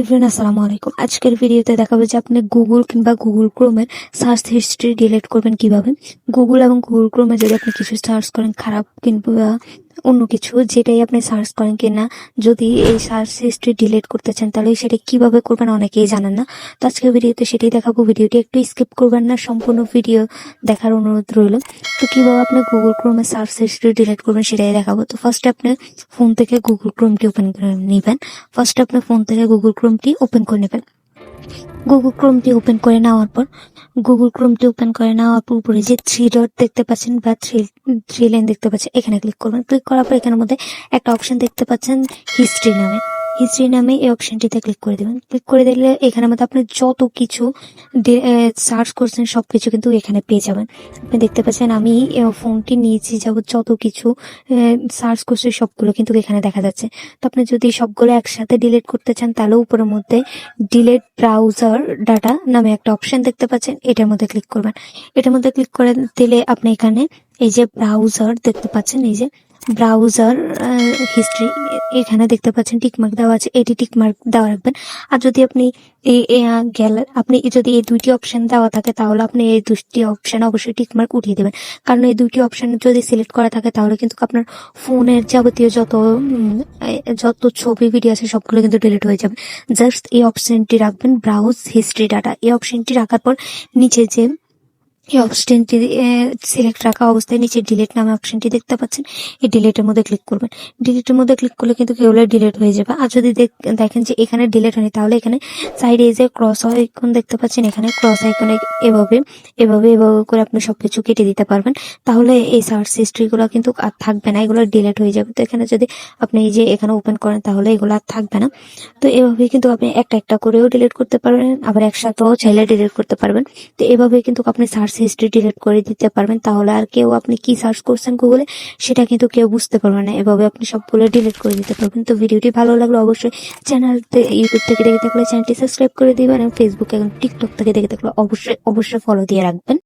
Everyone, আসসালামু আলাইকুম। আজকের ভিডিওতে দেখাবো যে আপনি গুগল কিংবা গুগল ক্রোমের সার্চ হিস্ট্রি ডিলিট করবেন কিভাবে। গুগল এবং গুগল ক্রোমে যদি আপনি কিছু সার্চ করেন, খারাপ কিংবা অন্য কিছু যেটাই আপনি সার্চ করেন কিনা, যদি এই সার্চ হিস্ট্রি ডিলিট করতে চান তাহলে সেটা কিভাবে করবেন অনেকেই জানেন না। তো আজকের ভিডিওতে সেটাই দেখাবো। ভিডিওটি একটু স্কিপ করবেন না, সম্পূর্ণ ভিডিও দেখার অনুরোধ রইল। তো কিভাবে আপনি গুগল ক্রোমে সার্চ হিস্ট্রি ডিলিট করবেন সেটাই দেখাবো। তো ফার্স্টে আপনি ফোন থেকে গুগল ক্রোমটি ওপেন করে নেবেন। ফার্স্টে আপনার ফোন থেকে গুগল ক্রোমটি ওপেন করে নেবেন। গুগল ক্রোমটি ওপেন করে নেওয়ার পর উপরে যে থ্রি ডট দেখতে পাচ্ছেন বা থ্রি লাইন দেখতে পাচ্ছেন, এখানে ক্লিক করবেন। ক্লিক করার পর এখানের মধ্যে একটা অপশন দেখতে পাচ্ছেন হিস্ট্রি নামে এই অপশনটিতে ক্লিক করে দেবেন। ক্লিক করে দিলে এখানের মধ্যে আপনি যত কিছু সার্চ করছেন সবকিছু কিন্তু এখানে পেয়ে যাবেন। আপনি দেখতে পাচ্ছেন আমি ফোনটি নিয়েছি যাবত যত কিছু সার্চ করছি সবগুলো কিন্তু এখানে দেখা যাচ্ছে। তো আপনি যদি সবগুলো একসাথে ডিলিট করতে চান তাহলে উপরের মধ্যে ডিলিট ব্রাউজার ডাটা নামে একটা অপশন দেখতে পাচ্ছেন, এটার মধ্যে ক্লিক করবেন। এটার মধ্যে ক্লিক করে দিলে আপনি এখানে এই যে ব্রাউজার দেখতে পাচ্ছেন, এই যে ব্রাউজার হিস্ট্রি এখানে দেখতে পাচ্ছেন টিকমার্ক দেওয়া আছে, এটি টিকমার্ক দেওয়া রাখবেন। আর যদি আপনি আপনি যদি এই দুইটি অপশন দেওয়া থাকে তাহলে আপনি এই দুটি অপশন অবশ্যই টিকমার্ক উঠিয়ে দেবেন, কারণ এই দুইটি অপশন যদি সিলেক্ট করা থাকে তাহলে কিন্তু আপনার ফোনের যাবতীয় যত ছবি ভিডিও আছে সবগুলো কিন্তু ডিলিট হয়ে যাবে। জাস্ট এই অপশনটি রাখবেন, ব্রাউজ হিস্ট্রি ডাটা। এই অপশনটি রাখার পর নিচে যে এই অপশনটি সিলেক্ট রাখা অবস্থায় নিচে ডিলিট নামে অপশনটি দেখতে পাচ্ছেন, এই ডিলিটের মধ্যে ক্লিক করবেন। ডিলিটের মধ্যে ক্লিক করলে কিন্তু কেবল ডিলিট হয়ে যাবে। আর যদি দেখেন যে এখানে ডিলিট হয়নি তাহলে এখানে সাইডে যে ক্রস আইকন দেখতে পাচ্ছেন, এখানে ক্রস আইকনে এভাবে এভাবে এভাবে করে আপনি সবকিছু কেটে দিতে পারবেন। তাহলে এই সার্চ হিস্ট্রিগুলো কিন্তু আর থাকবে না, এগুলো ডিলিট হয়ে যাবে। তো এখানে যদি আপনি এই যে এখানে ওপেন করেন তাহলে এগুলো আর থাকবে না। তো এভাবে কিন্তু আপনি একটা একটা করেও ডিলিট করতে পারবেন, আবার একসাথেও চাইলে ডিলিট করতে পারবেন। তো এভাবে কিন্তু আপনি সার্চ হিস্ট্রি ডিলিট করে দিতে পারবেন। তাহলে আর কেউ আপনি কি সার্চ করছেন গুগলে সেটা কিন্তু কেউ বুঝতে পারবে না। এভাবে আপনি সবগুলো ডিলিট করে দিতে পারবেন। তো ভিডিওটি ভালো লাগলে অবশ্যই ইউটিউব থেকে দেখে থাকলে চ্যানেলটি সাবস্ক্রাইব করে দিবেন, এবং ফেসবুক এবং টিকটক থেকে দেখে থাকলে অবশ্যই ফলো দিয়ে রাখবেন।